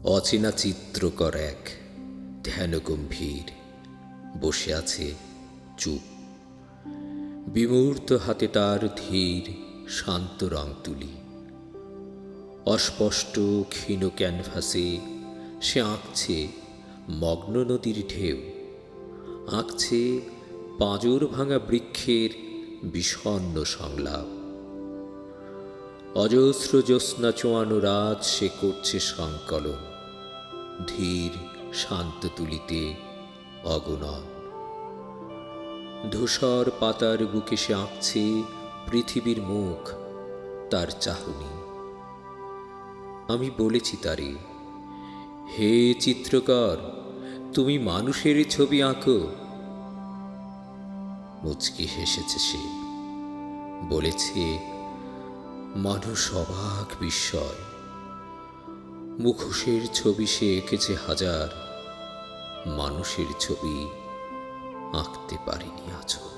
অচেনা চিত্রকর এক ধ্যান গম্ভীর বসে আছে চুপ। বিমূর্ত হাতে তার ধীর শান্ত রং তুলি। অস্পষ্ট ক্ষীণ ক্যানভাসে সে আঁকছে মগ্ন নদীর ঢেউ, আঁকছে পাঁজর ভাঙা বৃক্ষের বিষণ্ণ সংলাপ। অজস্র জ্যোৎস্না চোয়ানো রাত সে করছে সংকলন, ধীর শান্ত তুলিতে অগণন। ধূসর পাতার বুকে সে আঁকছে পৃথিবীর মুখ, তার চাহনি। আমি বলেছি তারে, হে চিত্রকর, তুমি মানুষের ছবি আঁকো। মুচকি হেসেছে সে, বলেছে, মানুষ অবাক বিস্ময়। মুখোশের ছবি সে এঁকেছে হাজার, মানুষের ছবি আঁকতে পারিনি আজও।